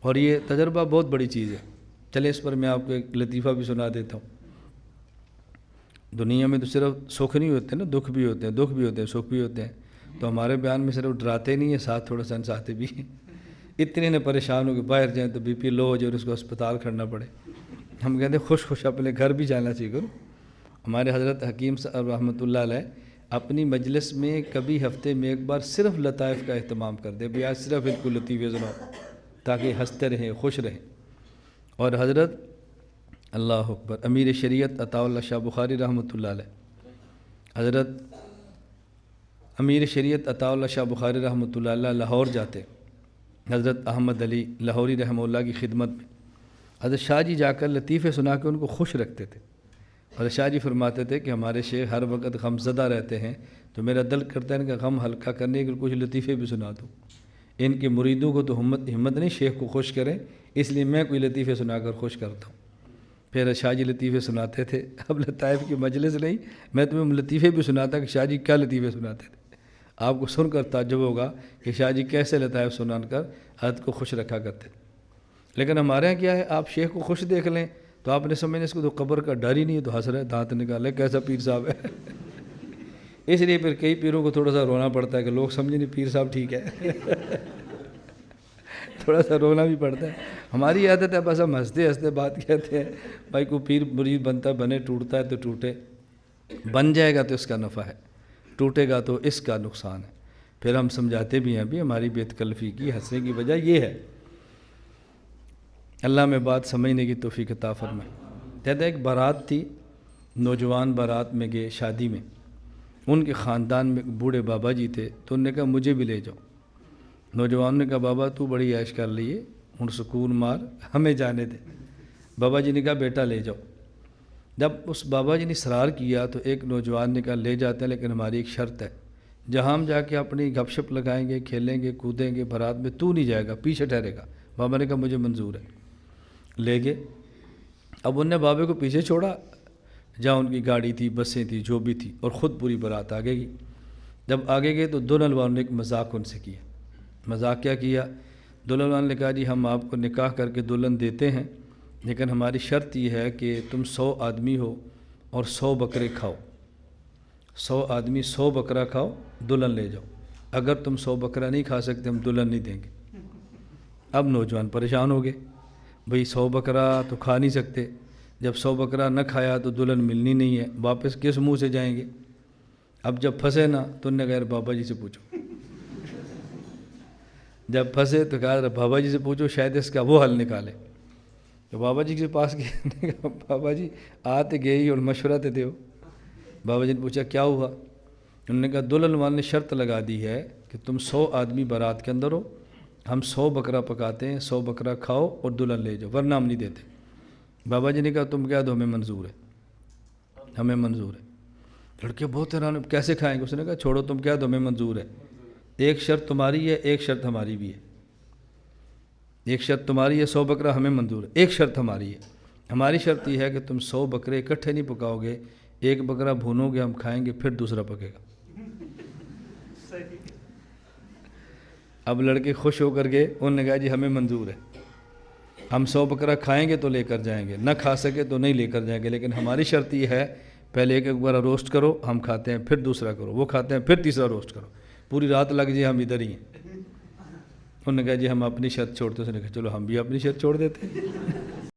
اور یہ تجربہ بہت بڑی چیز ہے. چلے اس پر میں آپ کو ایک لطیفہ بھی سنا دیتا ہوں. دنیا میں تو صرف سکھ نہیں ہوتے نا، دکھ بھی ہوتے ہیں، دکھ بھی ہوتے ہیں، سکھ بھی ہوتے ہیں. تو ہمارے بیان میں صرف ڈراتے نہیں ہیں، ساتھ تھوڑا سا انصحاتے بھی ہیں. اتنے نے پریشان ہو کہ باہر جائیں تو بی پی لو ہو جائے اور اس کو اسپتال کھڑنا پڑے. ہم کہتے ہیں خوش خوش اپنے گھر بھی جانا چاہیے کرو. ہمارے حضرت حکیم صاحب رحمۃ اللہ علیہ اپنی مجلس میں کبھی ہفتے میں ایک بار صرف لطائف کا اہتمام کر دے، بھی آج صرف ان کو لطیفے سناؤ تاکہ ہنستے رہیں، خوش رہیں. اور حضرت اللہ اکبر امیر شریعت عطا اللہ شاہ بخاری رحمۃ اللہ علیہ، حضرت امیر شریعت عطا اللہ شاہ بخاری رحمۃ اللہ علیہ لاہور جاتے، حضرت احمد علی لاہوری رحمہ اللہ کی خدمت میں. حضرت شاہ جی جا کر لطیفے سنا کے ان کو خوش رکھتے تھے. حضرت شاہ جی فرماتے تھے کہ ہمارے شیخ ہر وقت غم زدہ رہتے ہیں، تو میرا دل کرتا ہے ان کا غم ہلکا کرنے کے لیے کچھ لطیفے بھی سنا دوں. ان کے مریدوں کو تو ہمت نہیں شیخ کو خوش کریں، اس لیے میں کوئی لطیفے سنا کر خوش کرتا ہوں. پھر شاہ جی لطیفے سناتے تھے. اب لطائف کی مجلس نہیں، میں تمہیں لطیفے بھی سناتا کہ شاہ جی کیا لطیفے سناتے تھے. آپ کو سن کر تعجب ہوگا کہ شاہ جی کیسے لطائف سنا کر حضرت کو خوش رکھا کرتے. لیکن ہمارے یہاں کیا ہے، آپ شیخ کو خوش دیکھ لیں تو آپ نے سمجھیں اس کو تو قبر کا ڈر ہی نہیں ہے، تو ہنس رہے، دانت نکالے، کیسا پیر صاحب ہے. اس لیے پھر کئی پیروں کو تھوڑا سا رونا پڑتا ہے کہ لوگ سمجھیں نہیں پیر صاحب ٹھیک ہے. تھوڑا سا رونا بھی پڑتا ہے. ہماری عادت ہے بس ہم ہنستے ہنستے بات کہتے ہیں. بھائی کوئی پیر مرید بنتا بنے، ٹوٹتا ہے تو ٹوٹے، بن جائے گا تو اس کا نفع ہے، ٹوٹے گا تو اس کا نقصان ہے. پھر ہم سمجھاتے بھی ہیں بھی ہماری بے تکلفی کی ہنسنے کی وجہ یہ ہے. اللہ میں بات سمجھنے کی توفیق عطا فرمائے. کہتے ہیں ایک بارات تھی، نوجوان بارات میں گئے شادی میں. ان کے خاندان میں بوڑھے بابا جی تھے، تو انہوں نے کہا مجھے بھی لے جاؤ. نوجوان نے کہا بابا تو بڑی عیش کر لیے، ہن سکون مار، ہمیں جانے دے. بابا جی نے کہا بیٹا لے جاؤ. جب اس بابا جی نے اصرار کیا تو ایک نوجوان نے کہا لے جاتے ہیں، لیکن ہماری ایک شرط ہے، جہاں ہم جا کے اپنی گپ شپ لگائیں گے، کھیلیں گے، کودیں گے، بارات میں تو نہیں جائے گا، پیچھے ٹھہرے گا. بابا نے کہا مجھے منظور ہے. لے گئے. اب انہوں نے بابے کو پیچھے چھوڑا، جہاں ان کی گاڑی تھی، بسیں تھی، جو بھی تھی، اور خود پوری بارات آگے گئی. جب آگے گئے تو دلہن والوں نے ایک مذاق ان سے کیا. مذاق کیا کیا؟ دلہن والوں نے کہا جی ہم آپ کو نکاح کر کے دلہن دیتے ہیں، لیکن ہماری شرط یہ ہے کہ تم 100 آدمی ہو اور 100 بکرے کھاؤ. 100 آدمی 100 بکرا کھاؤ، دلہن لے جاؤ. اگر تم 100 بکرا نہیں کھا سکتے ہم دلہن نہیں دیں گے. اب نوجوان پریشان ہو گئے، بھئی 100 بکرا تو کھا نہیں سکتے، جب 100 بکرا نہ کھایا تو دلہن ملنی نہیں ہے، واپس کس منہ سے جائیں گے؟ اب جب پھنسے نا تو انہوں نے کہا بابا جی سے پوچھو. جب پھنسے تو کہا بابا جی سے پوچھو، شاید اس کا وہ حل نکالے. تو بابا جی کے پاس گئے، بابا جی آتے گئے اور مشورہ تے دیو. بابا جی نے پوچھا کیا ہوا؟ انہوں نے کہا دلہن والے نے شرط لگا دی ہے کہ تم 100 آدمی بارات کے اندر ہو، ہم 100 بکرا پکاتے ہیں، 100 بکرا کھاؤ اور دلہن لے جاؤ، ورنہ ہم نہیں دیتے. بابا جی نے کہا تم کہہ دو ہمیں منظور ہے، ہمیں منظور ہے. لڑکے بہت حیران، کیسے کھائیں گے؟ اس نے کہا چھوڑو تم کہہ دو ہمیں منظور ہے. ایک شرط تمہاری ہے، ایک شرط ہماری بھی ہے. ایک شرط تمہاری ہے 100 بکرا ہمیں منظور ہے، ایک شرط ہماری ہے. ہماری شرط یہ ہے کہ تم 100 بکرے اکٹھے نہیں پکاؤ گے، ایک بکرا بھونو گے ہم کھائیں گے، پھر دوسرا پکے گا. اب لڑکے خوش ہو کر گئے، انہوں نے کہا جی ہمیں منظور ہے، ہم 100 بکرا کھائیں گے تو لے کر جائیں گے، نہ کھا سکے تو نہیں لے کر جائیں گے، لیکن ہماری شرط یہ ہے پہلے ایک بکرا روسٹ کرو، ہم کھاتے ہیں، پھر دوسرا کرو، وہ کھاتے ہیں، پھر تیسرا روسٹ کرو، پوری رات لگ جائے ہم ادھر ہی ہیں. انہوں نے کہا جی ہم اپنی شرط چھوڑتے ہیں. اس نے کہا چلو ہم بھی اپنی شرط چھوڑ دیتے ہیں.